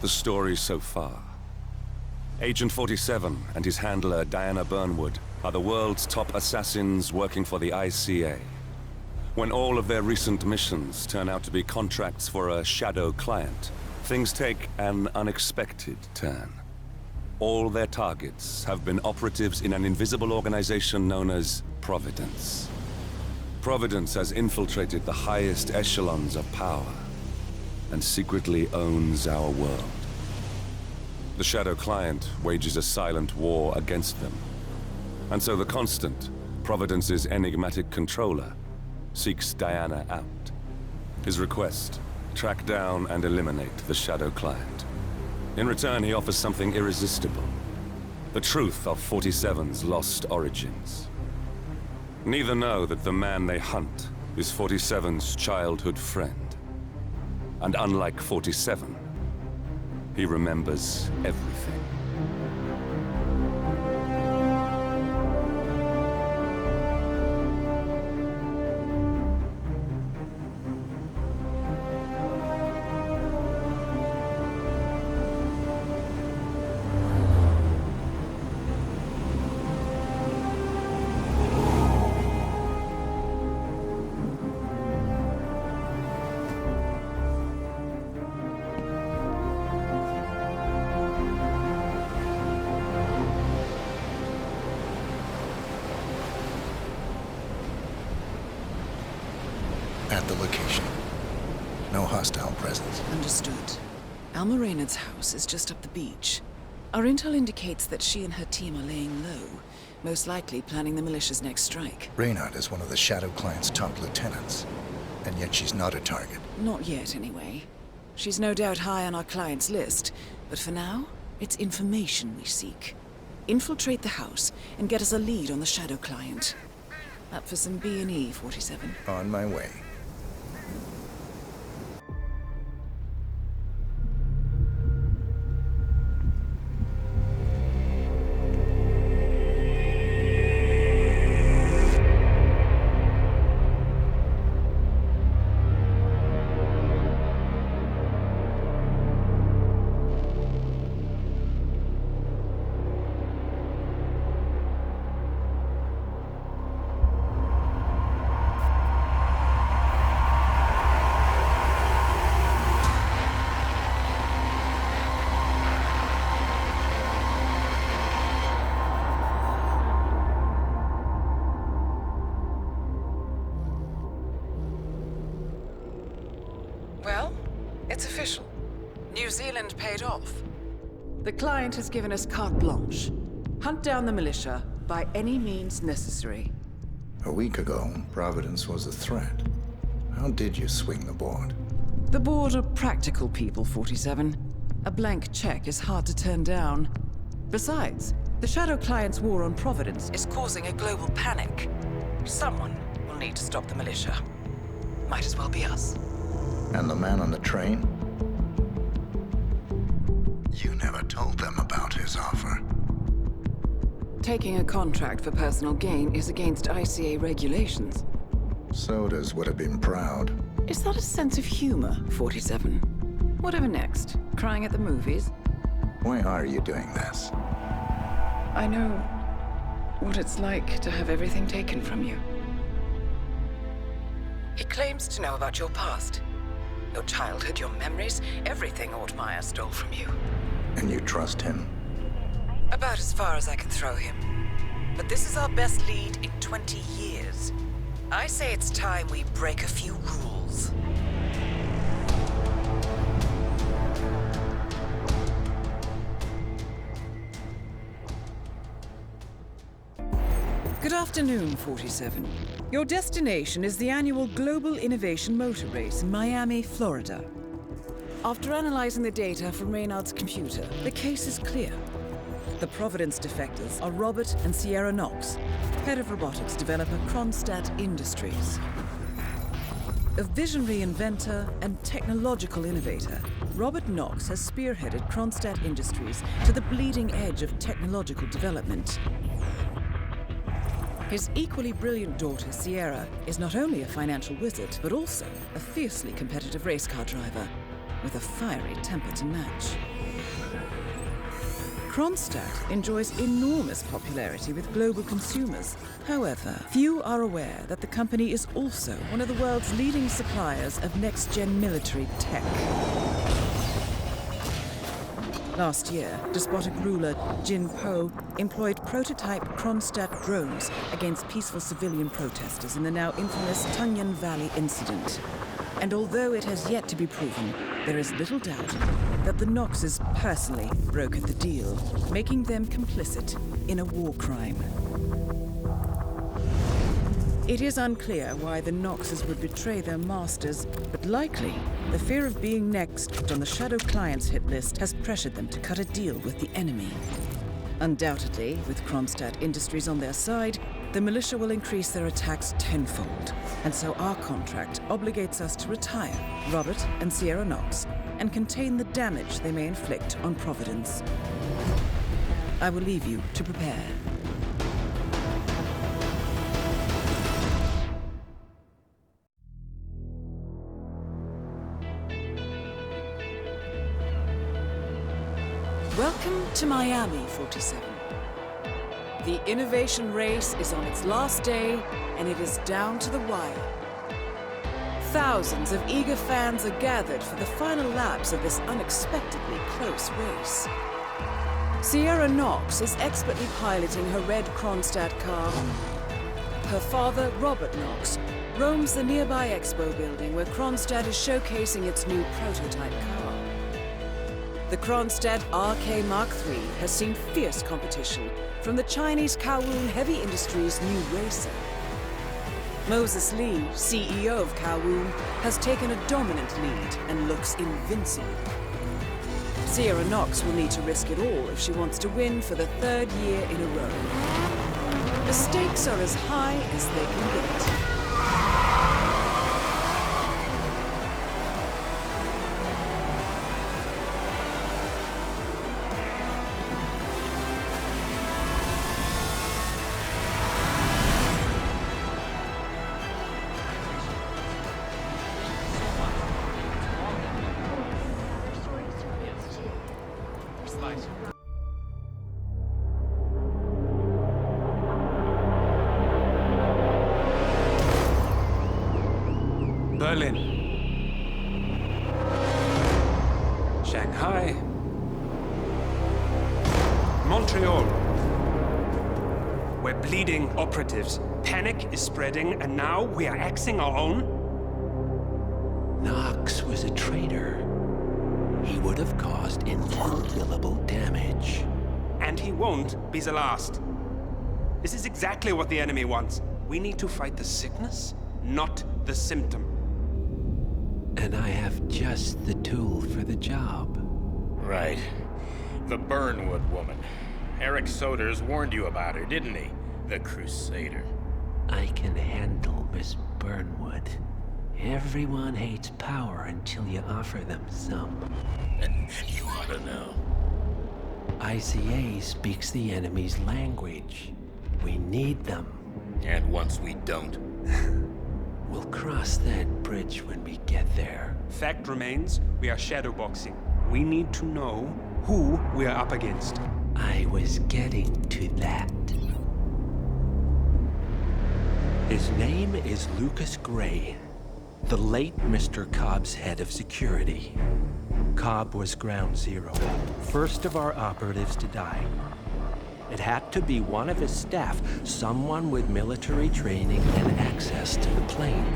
the story so far. Agent 47 and his handler Diana Burnwood are the world's top assassins working for the ICA. When all of their recent missions turn out to be contracts for a shadow client, things take an unexpected turn. All their targets have been operatives in an invisible organization known as Providence. Providence has infiltrated the highest echelons of power and secretly owns our world. The shadow client wages a silent war against them. And so the Constant, Providence's enigmatic controller, seeks Diana out. His request: track down and eliminate the shadow client. In return, he offers something irresistible: the truth of 47's lost origins. Neither know that the man they hunt is 47's childhood friend. And unlike 47, he remembers everything. At the location. No hostile presence. Understood. Alma Reynard's house is just up the beach. Our intel indicates that she and her team are laying low, most likely planning the militia's next strike. Reynard is one of the Shadow Client's top lieutenants, and yet she's not a target. Not yet, anyway. She's no doubt high on our client's list, but for now, it's information we seek. Infiltrate the house and get us a lead on the Shadow Client. Up for some B&E, 47. On my way. Well, it's official. New Zealand paid off. The client has given us carte blanche. Hunt down the militia by any means necessary. A week ago, Providence was a threat. How did you swing the board? The board are practical people, 47. A blank check is hard to turn down. Besides, the Shadow Client's war on Providence is causing a global panic. Someone will need to stop the militia. Might as well be us. And the man on the train? You never told them about his offer. Taking a contract for personal gain is against ICA regulations. Sodas would have been proud. Is that a sense of humor, 47? Whatever next? Crying at the movies? Why are you doing this? I know what it's like to have everything taken from you. He claims to know about your past. Your childhood, your memories, everything Ortmeyer stole from you. And you trust him? About as far as I can throw him. But this is our best lead in 20 years. I say it's time we break a few rules. Good afternoon, 47. Your destination is the annual Global Innovation Motor Race in Miami, Florida. After analyzing the data from Reynard's computer, the case is clear. The Providence defectors are Robert and Sierra Knox, head of robotics developer Kronstadt Industries. A visionary inventor and technological innovator, Robert Knox has spearheaded Kronstadt Industries to the bleeding edge of technological development. His equally brilliant daughter, Sierra, is not only a financial wizard, but also a fiercely competitive race car driver, with a fiery temper to match. Kronstadt enjoys enormous popularity with global consumers. However, few are aware that the company is also one of the world's leading suppliers of next-gen military tech. Last year, despotic ruler Jin Po employed prototype Kronstadt drones against peaceful civilian protesters in the now infamous Tunyan Valley incident. And although it has yet to be proven, there is little doubt that the Noxes personally brokered the deal, making them complicit in a war crime. It is unclear why the Noxes would betray their masters, but likely the fear of being next on the Shadow Clients hit list has pressured them to cut a deal with the enemy. Undoubtedly, with Kronstadt Industries on their side, the militia will increase their attacks tenfold, and so our contract obligates us to retire Robert and Sierra Nox and contain the damage they may inflict on Providence. I will leave you to prepare. Welcome to Miami, 47. The innovation race is on its last day, and it is down to the wire. Thousands of eager fans are gathered for the final laps of this unexpectedly close race. Sierra Nox is expertly piloting her red Kronstadt car. Her father, Robert Nox, roams the nearby expo building where Kronstadt is showcasing its new prototype car. The Kronstadt RK Mark III has seen fierce competition from the Chinese Kowloon Heavy Industries' new racer. Moses Lee, CEO of Kowloon, has taken a dominant lead and looks invincible. Sierra Nox will need to risk it all if she wants to win for the third year in a row. The stakes are as high as they can get. Berlin, Shanghai, Montreal. We're bleeding operatives. Panic is spreading, and now we are axing our own? Knox was a traitor. He would have caused incalculable damage. And he won't be the last. This is exactly what the enemy wants. We need to fight the sickness, not the symptom. And I have just the tool for the job. Right. The Burnwood woman. Eric Soders warned you about her, didn't he? The Crusader. I can handle Miss Burnwood. Everyone hates power until you offer them some. You ought to know. ICA speaks the enemy's language. We need them. And once we don't... We'll cross that bridge when we get there. Fact remains, we are shadowboxing. We need to know who we are up against. I was getting to that. His name is Lucas Gray, the late Mr. Cobb's head of security. Cobb was ground zero, first of our operatives to die. It had to be one of his staff, someone with military training and access to the plane.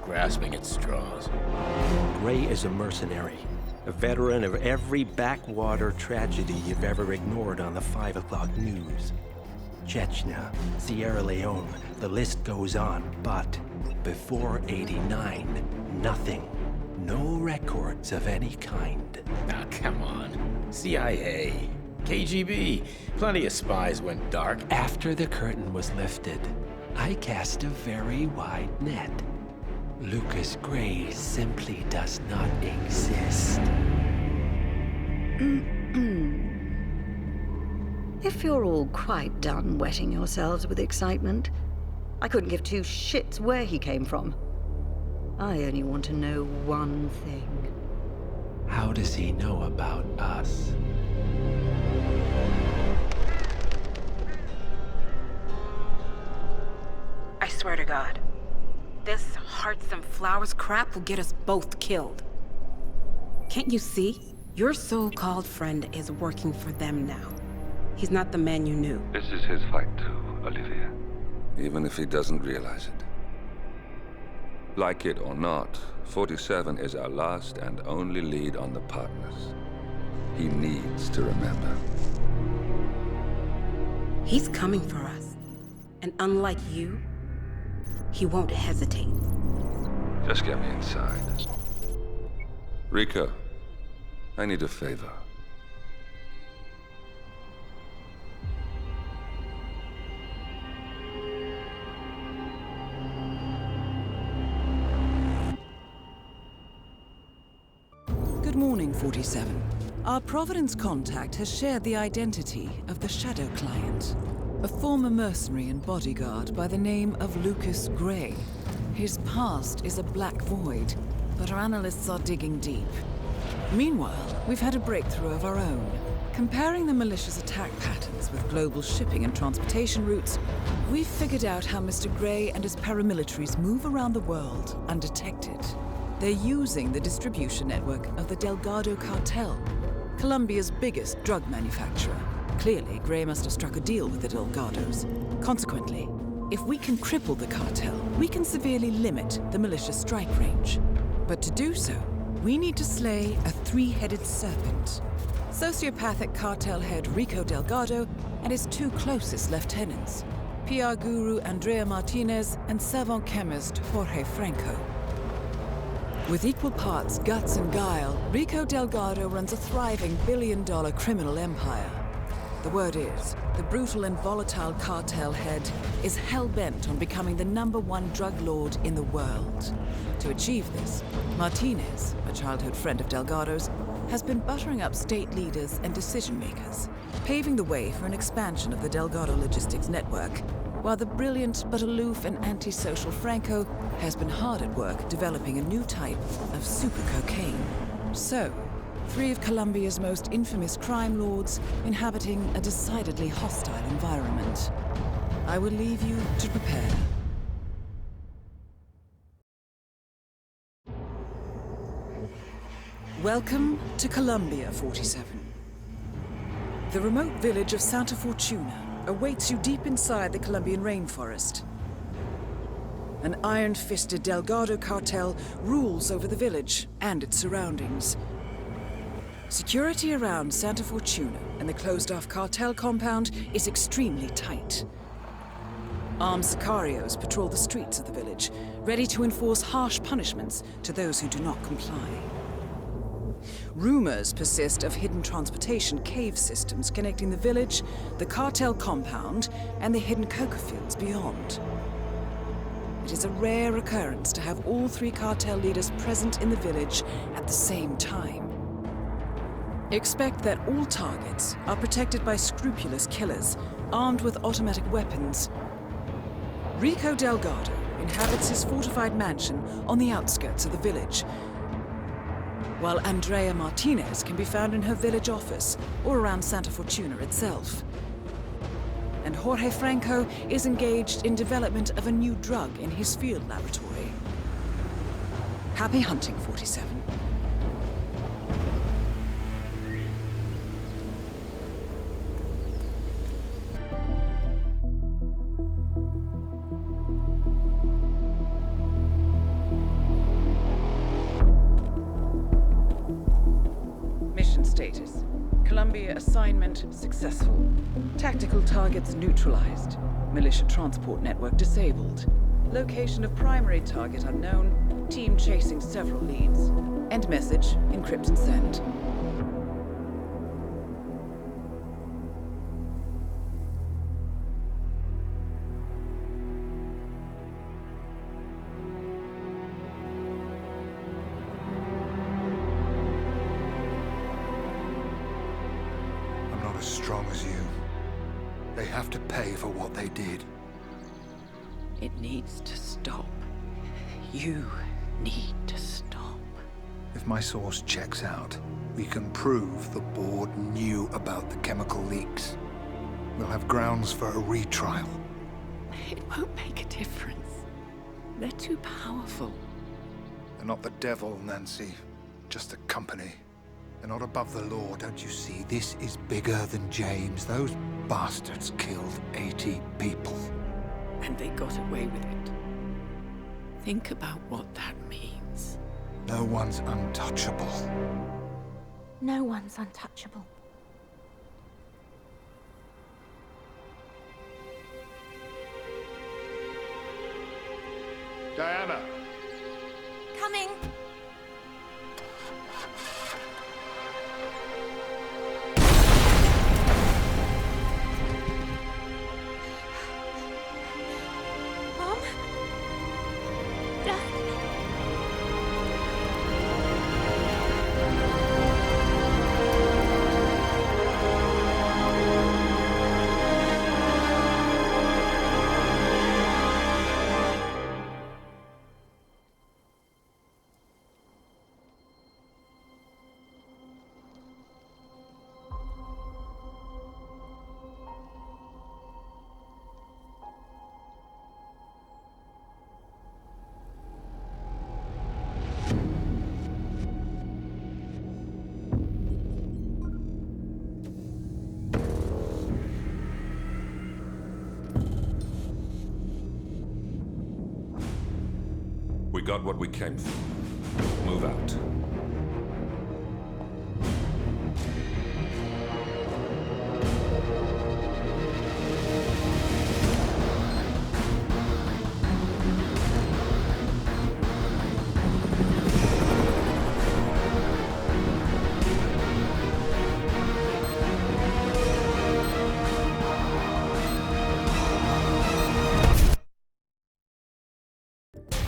Grasping at straws. Gray is a mercenary, a veteran of every backwater tragedy you've ever ignored on the 5 o'clock news. Chechnya, Sierra Leone, the list goes on, but before '89, nothing. No records of any kind. Now, come on. CIA, KGB, plenty of spies went dark. After the curtain was lifted, I cast a very wide net. Lucas Gray simply does not exist. If you're all quite done wetting yourselves with excitement, I couldn't give two shits where he came from. I only want to know one thing. How does he know about us? I swear to God, this hearts and flowers crap will get us both killed. Can't you see? Your so-called friend is working for them now. He's not the man you knew. This is his fight too, Olivia. Even if he doesn't realize it. Like it or not, 47 is our last and only lead on the partners. He needs to remember. He's coming for us. And unlike you, he won't hesitate. Just get me inside. Rico, I need a favor. Good morning, 47. Our Providence contact has shared the identity of the Shadow Client, a former mercenary and bodyguard by the name of Lucas Gray. His past is a black void, but our analysts are digging deep. Meanwhile, we've had a breakthrough of our own. Comparing the malicious attack patterns with global shipping and transportation routes, we've figured out how Mr. Gray and his paramilitaries move around the world undetected. They're using the distribution network of the Delgado cartel, Colombia's biggest drug manufacturer. Clearly, Gray must have struck a deal with the Delgados. Consequently, if we can cripple the cartel, we can severely limit the militia's strike range. But to do so, we need to slay a three-headed serpent. Sociopathic cartel head Rico Delgado and his two closest lieutenants, PR guru Andrea Martinez and savant chemist Jorge Franco. With equal parts guts and guile, Rico Delgado runs a thriving billion-dollar criminal empire. The word is, the brutal and volatile cartel head is hell-bent on becoming the #1 drug lord in the world. To achieve this, Martinez, a childhood friend of Delgado's, has been buttering up state leaders and decision-makers, paving the way for an expansion of the Delgado logistics network, while the brilliant but aloof and antisocial Franco has been hard at work developing a new type of super cocaine. So, 3 of Colombia's most infamous crime lords inhabiting a decidedly hostile environment. I will leave you to prepare. Welcome to Colombia, 47. The remote village of Santa Fortuna awaits you deep inside the Colombian rainforest. An iron-fisted Delgado cartel rules over the village and its surroundings. Security around Santa Fortuna and the closed-off cartel compound is extremely tight. Armed sicarios patrol the streets of the village, ready to enforce harsh punishments to those who do not comply. Rumors persist of hidden transportation cave systems connecting the village, the cartel compound, and the hidden coca fields beyond. It is a rare occurrence to have all 3 cartel leaders present in the village at the same time. Expect that all targets are protected by scrupulous killers, armed with automatic weapons. Rico Delgado inhabits his fortified mansion on the outskirts of the village, while Andrea Martinez can be found in her village office or around Santa Fortuna itself. And Jorge Franco is engaged in development of a new drug in his field laboratory. Happy hunting, 47. Mission status. Columbia assignment successful. Tactical targets neutralized. Militia transport network disabled. Location of primary target unknown. Team chasing several leads. End message, encrypt and send. I'm not as strong as you. They have to pay for what they did. It needs to stop. You need to stop. If my source checks out, we can prove the board knew about the chemical leaks. We'll have grounds for a retrial. It won't make a difference. They're too powerful. They're not the devil, Nancy. Just a company. They're not above the law, don't you see? This is bigger than James. Those bastards killed 80 people. And they got away with it. Think about what that means. No one's untouchable. No one's untouchable. Diana! Coming! Mom? Dad? We got what we came for. Move out.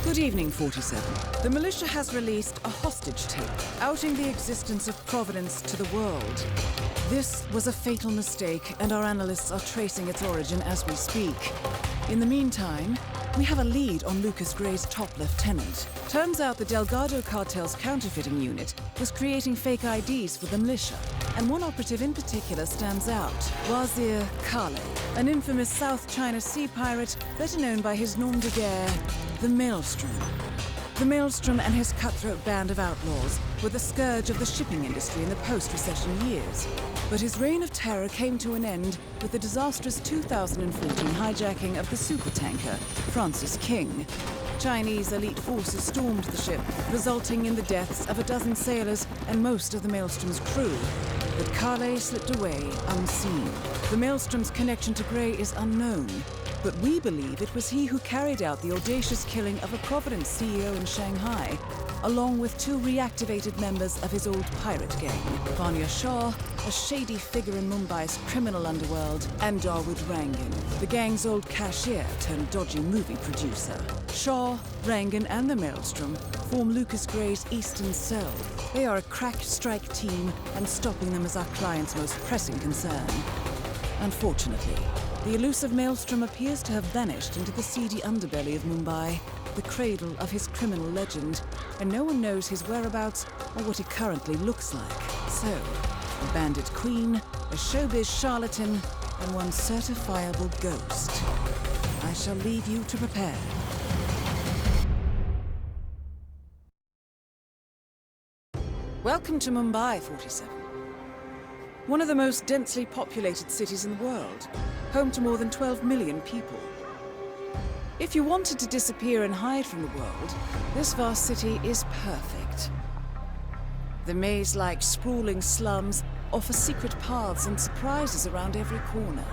Good evening, 47. The militia has released a hostage tape outing the existence of Providence to the world. This was a fatal mistake, and our analysts are tracing its origin as we speak. In the meantime, we have a lead on Lucas Gray's top lieutenant. Turns out the Delgado cartel's counterfeiting unit was creating fake IDs for the militia, and one operative in particular stands out, Wazir Kale, an infamous South China Sea pirate better known by his nom de guerre, the Maelstrom. The Maelstrom and his cutthroat band of outlaws were the scourge of the shipping industry in the post-recession years. But his reign of terror came to an end with the disastrous 2014 hijacking of the supertanker, Francis King. Chinese elite forces stormed the ship, resulting in the deaths of a dozen sailors and most of the Maelstrom's crew. But Kale slipped away unseen. The Maelstrom's connection to Gray is unknown, but we believe it was he who carried out the audacious killing of a Providence CEO in Shanghai, along with two reactivated members of his old pirate gang, Vanya Shah, a shady figure in Mumbai's criminal underworld, and Dawood Rangan, the gang's old cashier turned dodgy movie producer. Shah, Rangan, and the Maelstrom form Lucas Gray's Eastern Cell. They are a crack strike team, and stopping them is our client's most pressing concern. Unfortunately, the elusive Maelstrom appears to have vanished into the seedy underbelly of Mumbai, the cradle of his criminal legend, and no one knows his whereabouts or what he currently looks like. So, a bandit queen, a showbiz charlatan, and one certifiable ghost. I shall leave you to prepare. Welcome to Mumbai, 47. One of the most densely populated cities in the world, home to more than 12 million people. If you wanted to disappear and hide from the world, this vast city is perfect. The maze-like sprawling slums offer secret paths and surprises around every corner.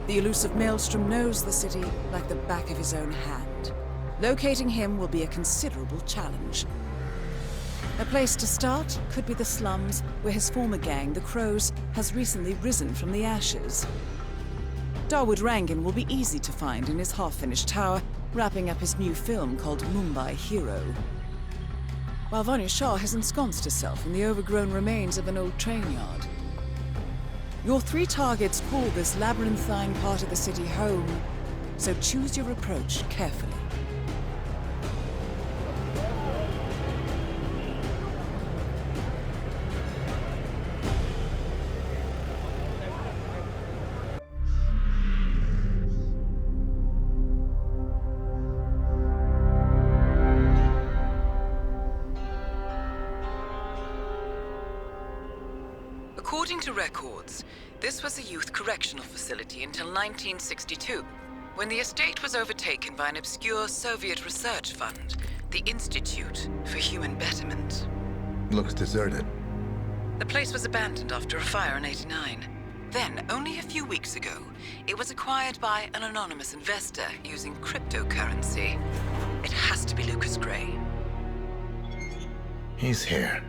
The elusive Maelstrom knows the city like the back of his own hand. Locating him will be a considerable challenge. A place to start could be the slums, where his former gang, the Crows, has recently risen from the ashes. Dawood Rangan will be easy to find in his half-finished tower, wrapping up his new film called Mumbai Hero. While Vanya Shah has ensconced herself in the overgrown remains of an old train yard. Your three targets call this labyrinthine part of the city home, so choose your approach carefully. According to records, this was a youth correctional facility until 1962, when the estate was overtaken by an obscure Soviet research fund, the Institute for Human Betterment. Looks deserted. The place was abandoned after a fire in '89. Then, only a few weeks ago, it was acquired by an anonymous investor using cryptocurrency. It has to be Lucas Gray. He's here.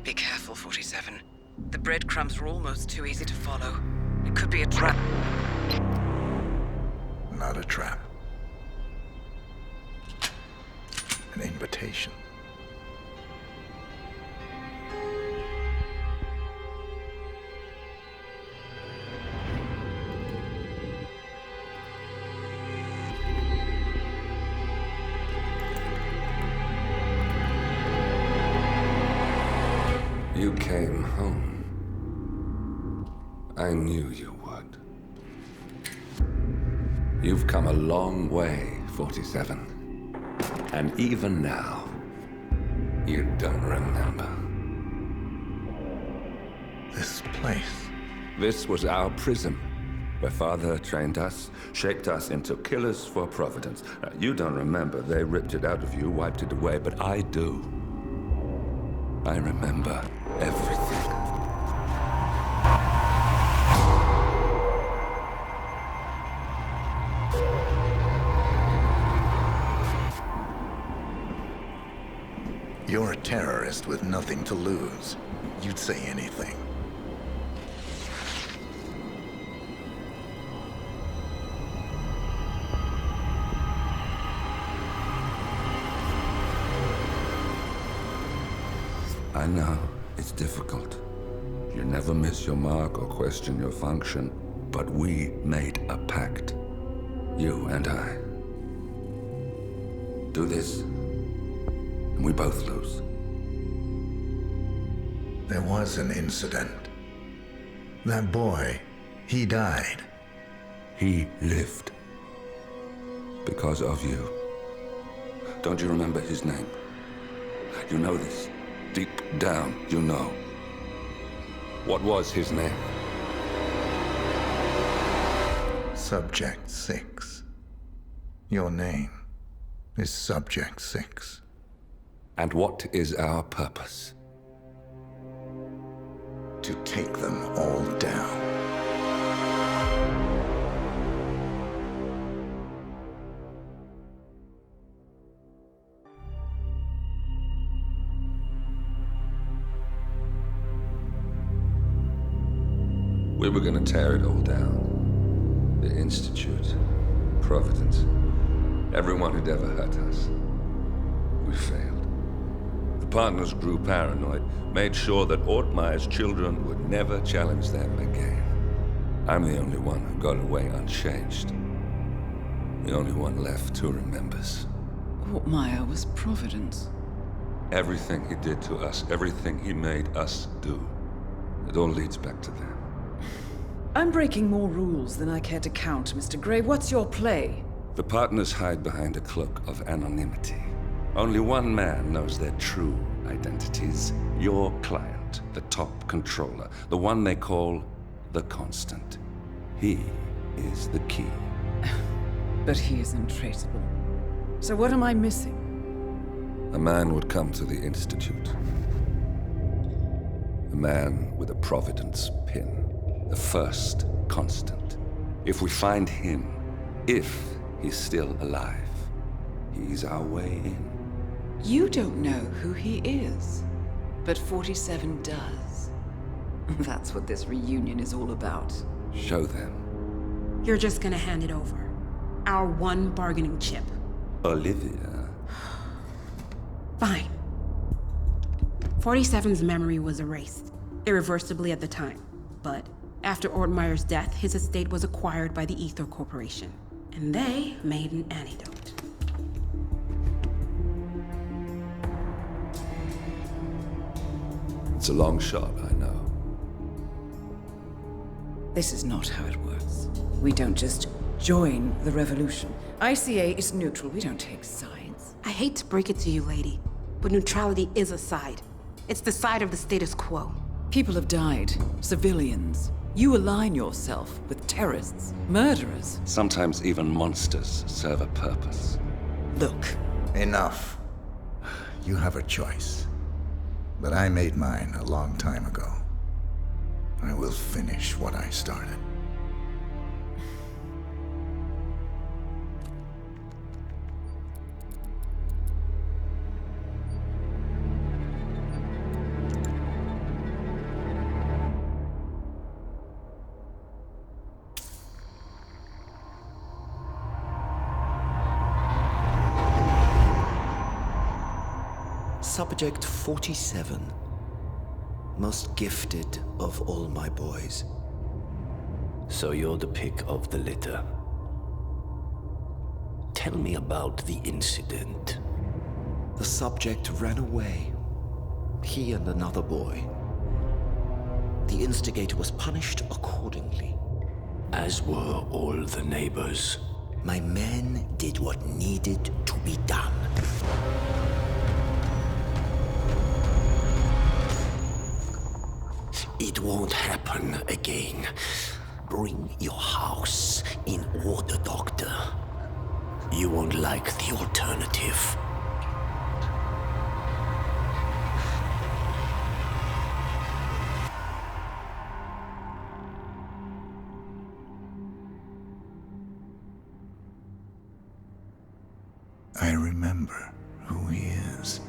Be careful, 47. The breadcrumbs are almost too easy to follow. It could be a trap. Not a trap. An invitation. You came home. I knew you would. You've come a long way, 47. And even now, you don't remember. This place. This was our prison, where Father trained us, shaped us into killers for Providence. Now, you don't remember. They ripped it out of you, wiped it away, but I do. I remember everything. You're a terrorist with nothing to lose. You'd say anything. I know, it's difficult. You never miss your mark or question your function, but we made a pact. You and I. Do this, and we both lose. There was an incident. That boy, he died. He lived. Because of you. Don't you remember his name? You know this. Deep down, you know. What was his name? Subject 6. Your name is Subject 6. And what is our purpose? To take them all down. We were gonna tear it all down. The Institute, Providence, everyone who'd ever hurt us. We failed. The partners grew paranoid, made sure that Ortmeyer's children would never challenge them again. I'm the only one who got away unchanged. The only one left who remembers. Ortmeyer was Providence. Everything he did to us, everything he made us do, it all leads back to them. I'm breaking more rules than I care to count, Mr. Gray. What's your play? The partners hide behind a cloak of anonymity. Only one man knows their true identities. Your client, the top controller, the one they call the Constant. He is the key. But he is untraceable. So what am I missing? A man would come to the Institute. A man with a Providence pin. The first Constant. If we find him, if he's still alive, he's our way in. You don't know who he is, but 47 does. That's what this reunion is all about. Show them. You're just gonna hand it over. Our one bargaining chip. Olivia. Fine. 47's memory was erased, irreversibly at the time. But after Ortmeyer's death, his estate was acquired by the Ether Corporation. And they made an antidote. It's a long shot, I know. This is not how it works. We don't just join the revolution. ICA is neutral. We don't take sides. I hate to break it to you, lady, but neutrality is a side. It's the side of the status quo. People have died. Civilians. You align yourself with terrorists, murderers. Sometimes even monsters serve a purpose. Look. Enough. You have a choice. But I made mine a long time ago. I will finish what I started. Subject 47. Most gifted of all my boys. So you're the pick of the litter. Tell me about the incident. The subject ran away. He and another boy. The instigator was punished accordingly. As were all the neighbors. My men did what needed to be done. It won't happen again. Bring your house in order, Doctor. You won't like the alternative. I remember who he is.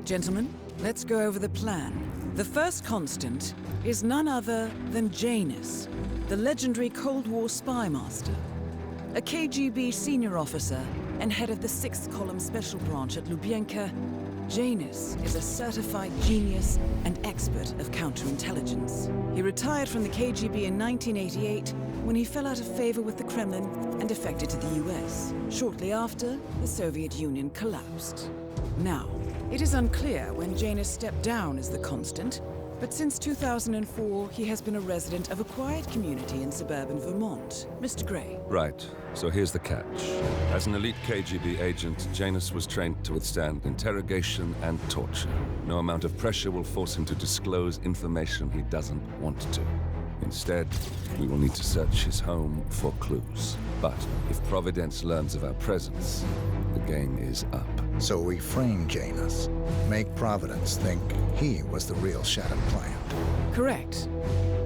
Gentlemen, let's go over the plan. The first constant is none other than Janus, the legendary Cold War spy master. A KGB senior officer and head of the 6th Column Special Branch at Lubyanka, Janus is a certified genius and expert of counterintelligence. He retired from the KGB in 1988 when he fell out of favor with the Kremlin and defected to the US. Shortly after, the Soviet Union collapsed. Now, it is unclear when Janus stepped down as the constant, but since 2004, he has been a resident of a quiet community in suburban Vermont. Mr. Gray. Right. So here's the catch. As an elite KGB agent, Janus was trained to withstand interrogation and torture. No amount of pressure will force him to disclose information he doesn't want to. Instead, we will need to search his home for clues. But if Providence learns of our presence, the game is up. So we frame Janus, make Providence think he was the real Shattered client. Correct.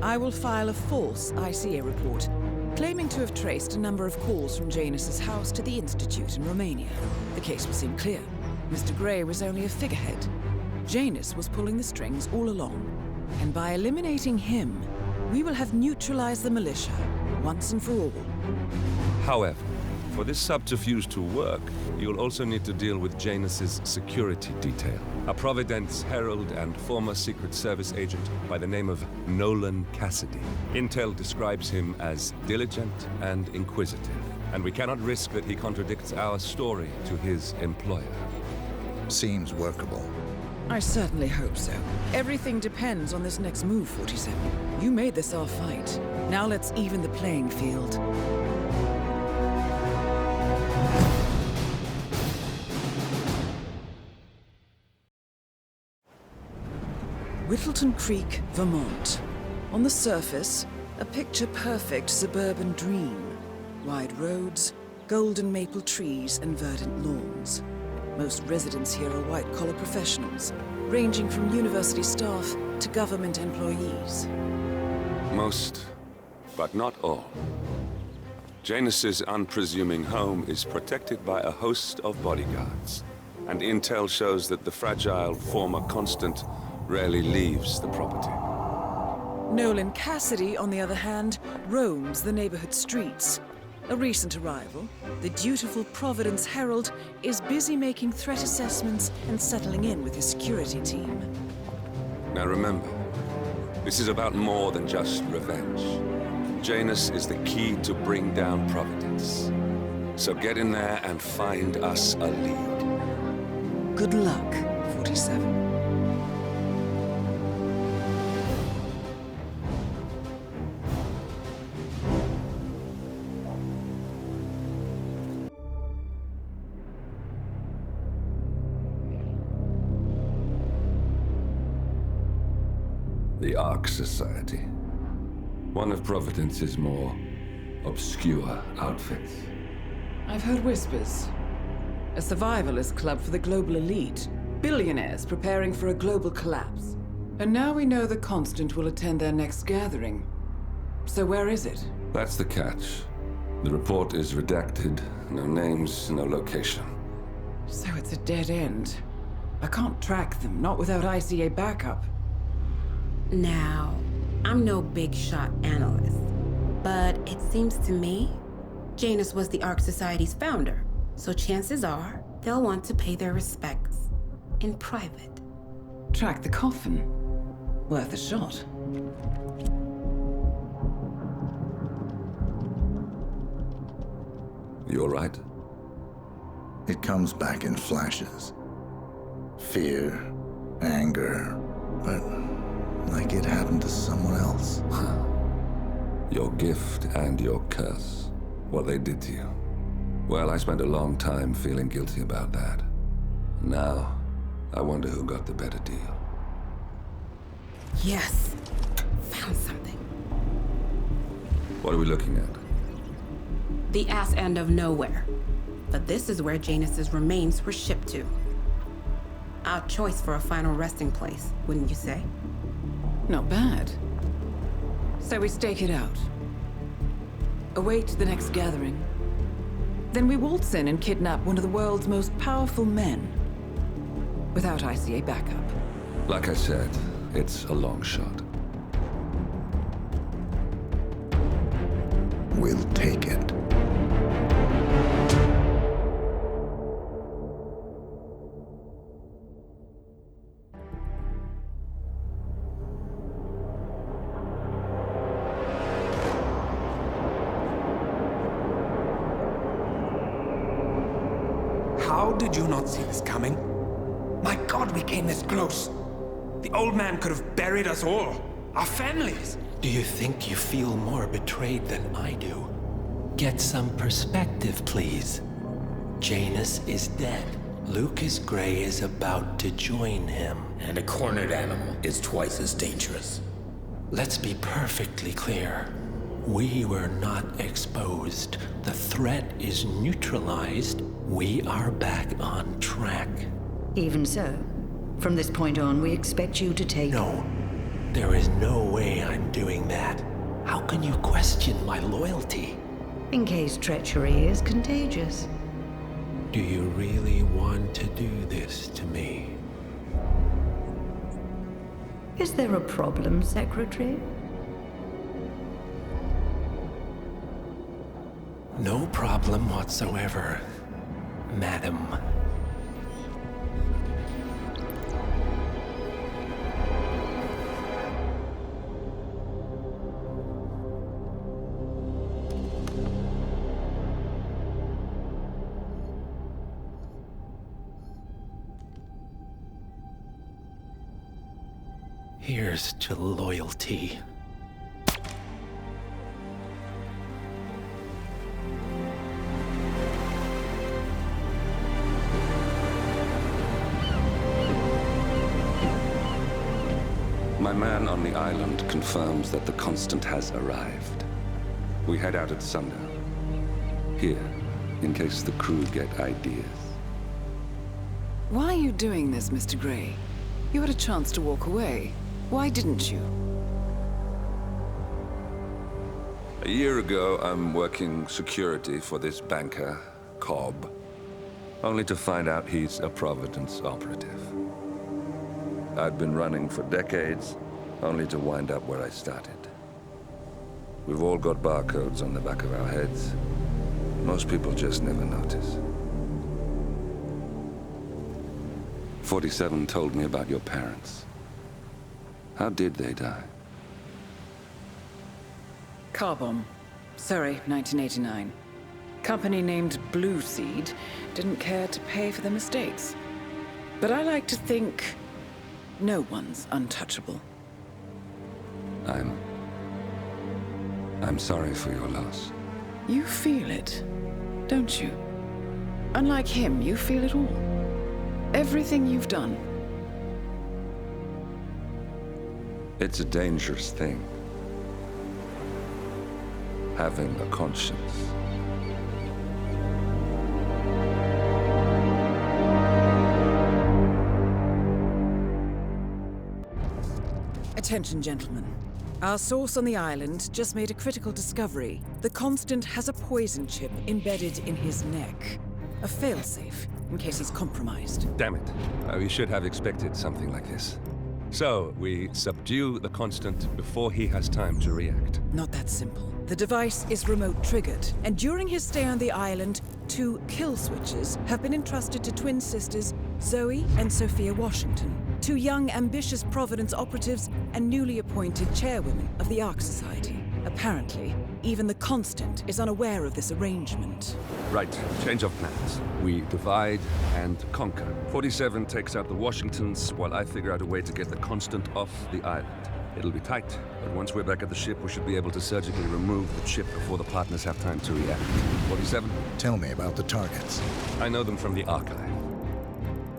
I will file a false ICA report, claiming to have traced a number of calls from Janus's house to the Institute in Romania. The case will seem clear. Mr. Gray was only a figurehead. Janus was pulling the strings all along. And by eliminating him, we will have neutralized the militia, once and for all. However, for this subterfuge to work, you'll also need to deal with Janus's security detail. A Providence herald and former Secret Service agent by the name of Nolan Cassidy. Intel describes him as diligent and inquisitive, and we cannot risk that he contradicts our story to his employer. Seems workable. I certainly hope so. Everything depends on this next move, 47. You made this our fight. Now let's even the playing field. Whittleton Creek, Vermont. On the surface, a picture-perfect suburban dream. Wide roads, golden maple trees, and verdant lawns. Most residents here are white-collar professionals, ranging from university staff to government employees. Most, but not all. Janus's unpresuming home is protected by a host of bodyguards, and intel shows that the fragile former constant rarely leaves the property. Nolan Cassidy, on the other hand, roams the neighborhood streets. A recent arrival, the dutiful Providence Herald is busy making threat assessments and settling in with his security team. Now remember, this is about more than just revenge. Janus is the key to bring down Providence. So get in there and find us a lead. Good luck, 47. The Ark Society. One of Providence's more obscure outfits. I've heard whispers. A survivalist club for the global elite. Billionaires preparing for a global collapse. And now we know the Constant will attend their next gathering. So where is it? That's the catch. The report is redacted. No names, no location. So it's a dead end. I can't track them, not without ICA backup. Now, I'm no big shot analyst, but it seems to me Janus was the Ark Society's founder, so chances are they'll want to pay their respects in private. Track the coffin. Worth a shot. You all right? It comes back in flashes. Fear, anger, but like it happened to someone else. Your gift and your curse. What they did to you. Well, I spent a long time feeling guilty about that. Now, I wonder who got the better deal. Yes. Found something. What are we looking at? The ass end of nowhere. But this is where Janus's remains were shipped to. Our choice for a final resting place, wouldn't you say? Not bad. So we stake it out. Await the next gathering. Then we waltz in and kidnap one of the world's most powerful men. Without ICA backup. Like I said, it's a long shot. We'll take it. How did you not see this coming? My God, we came this close. The old man could have buried us all. Our families. Do you think you feel more betrayed than I do? Get some perspective, please. Janus is dead. Lucas Gray is about to join him. And a cornered animal is twice as dangerous. Let's be perfectly clear. We were not exposed. The threat is neutralized. We are back on track. Even so, from this point on, we expect you to take... No. There is no way I'm doing that. How can you question my loyalty? In case treachery is contagious. Do you really want to do this to me? Is there a problem, Secretary? No problem whatsoever, Madam. Here's to loyalty. My man on the island confirms that the Constant has arrived. We head out at sundown. Here, in case the crew get ideas. Why are you doing this, Mr. Gray? You had a chance to walk away. Why didn't you? A year ago, I'm working security for this banker, Cobb. Only to find out he's a Providence operative. I'd been running for decades, only to wind up where I started. We've all got barcodes on the back of our heads. Most people just never notice. 47 told me about your parents. How did they die? Car bomb. Surrey, 1989. Company named Blue Seed didn't care to pay for the mistakes. But I like to think no one's untouchable. I'm sorry for your loss. You feel it, don't you? Unlike him, you feel it all. Everything you've done. It's a dangerous thing. Having a conscience. Attention, gentlemen. Our source on the island just made a critical discovery. The Constant has a poison chip embedded in his neck. A failsafe, in case he's compromised. Damn it. We should have expected something like this. So, we subdue the Constant before he has time to react. Not that simple. The device is remote triggered, and during his stay on the island, 2 kill switches have been entrusted to twin sisters Zoe and Sophia Washington, 2 young, ambitious Providence operatives and newly appointed chairwomen of the Ark Society. Apparently, even the Constant is unaware of this arrangement. Right, change of plans. We divide and conquer. 47 takes out the Washingtons, while I figure out a way to get the Constant off the island. It'll be tight, but once we're back at the ship, we should be able to surgically remove the chip before the partners have time to react. 47? Tell me about the targets. I know them from the archive.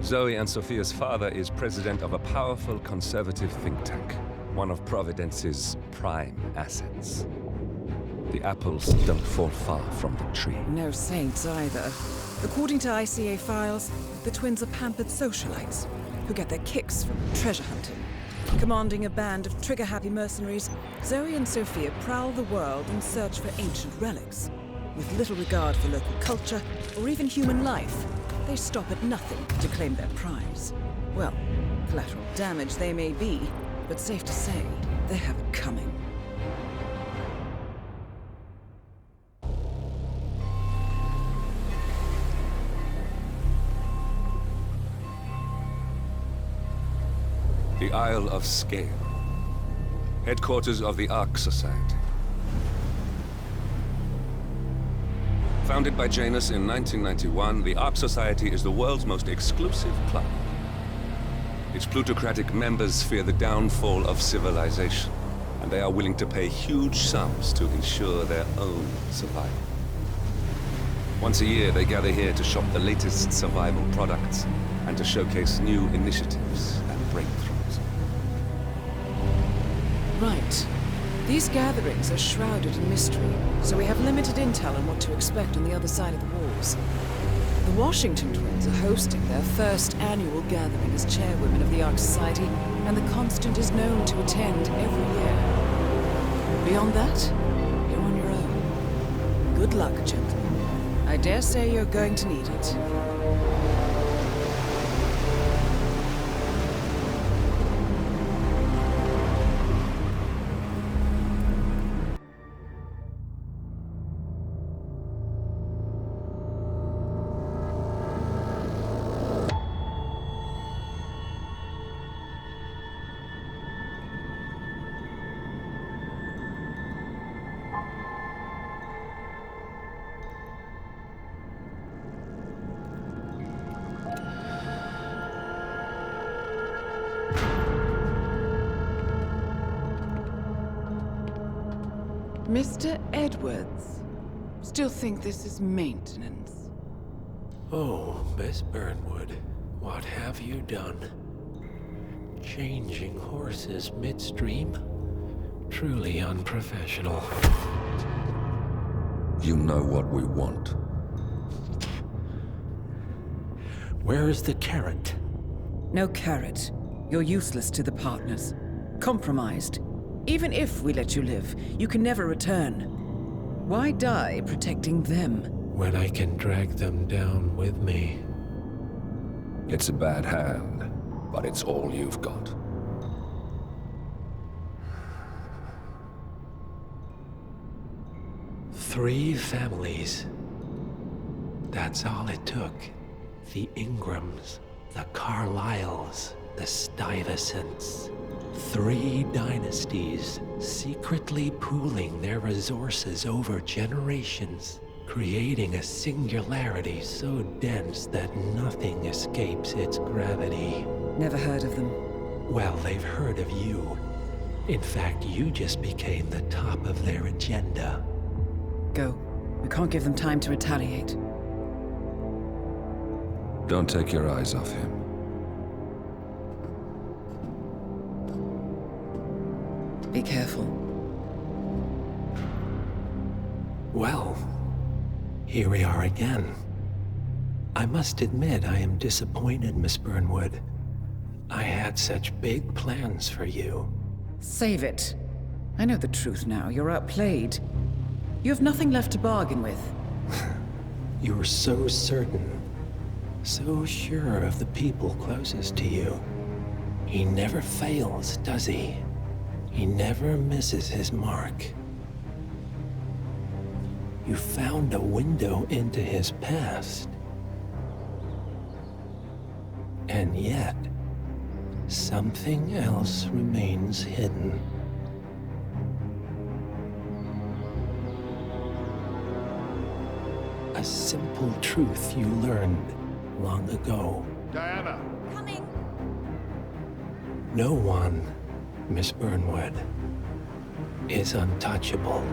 Zoe and Sophia's father is president of a powerful conservative think tank, one of Providence's prime assets. The apples don't fall far from the tree. No saints either. According to ICA files, the twins are pampered socialites who get their kicks from treasure hunting. Commanding a band of trigger-happy mercenaries, Zoe and Sophia prowl the world in search for ancient relics. With little regard for local culture or even human life, they stop at nothing to claim their prize. Well, collateral damage they may be, but safe to say, they have it coming. The Isle of Scale, headquarters of the Ark Society. Founded by Janus in 1991, the Ark Society is the world's most exclusive club. Its plutocratic members fear the downfall of civilization, and they are willing to pay huge sums to ensure their own survival. Once a year, they gather here to shop the latest survival products and to showcase new initiatives and breakthroughs. Right. These gatherings are shrouded in mystery, so we have limited intel on what to expect on the other side of the walls. The Washington twins are hosting their first annual gathering as chairwomen of the Ark Society, and the Constant is known to attend every year. Beyond that, you're on your own. Good luck, gentlemen. I dare say you're going to need it. Mr. Edwards, still think this is maintenance? Oh, Miss Burnwood, what have you done? Changing horses midstream? Truly unprofessional. You know what we want. Where is the carrot? No carrot. You're useless to the partners. Compromised. Even if we let you live, you can never return. Why die protecting them? When I can drag them down with me. It's a bad hand, but it's all you've got. Three families. That's all it took. The Ingrams, the Carlyles, the Stuyvesants. 3 dynasties, secretly pooling their resources over generations, creating a singularity so dense that nothing escapes its gravity. Never heard of them. Well, they've heard of you. In fact, you just became the top of their agenda. Go. We can't give them time to retaliate. Don't take your eyes off him. Be careful. Well, here we are again. I must admit I am disappointed, Miss Burnwood. I had such big plans for you. Save it. I know the truth now. You're outplayed. You have nothing left to bargain with. You were so certain, so sure of the people closest to you. He never fails, does he? He never misses his mark. You found a window into his past. And yet, something else remains hidden. A simple truth you learned long ago. Diana! Coming! No one, Miss Burnwood, is untouchable.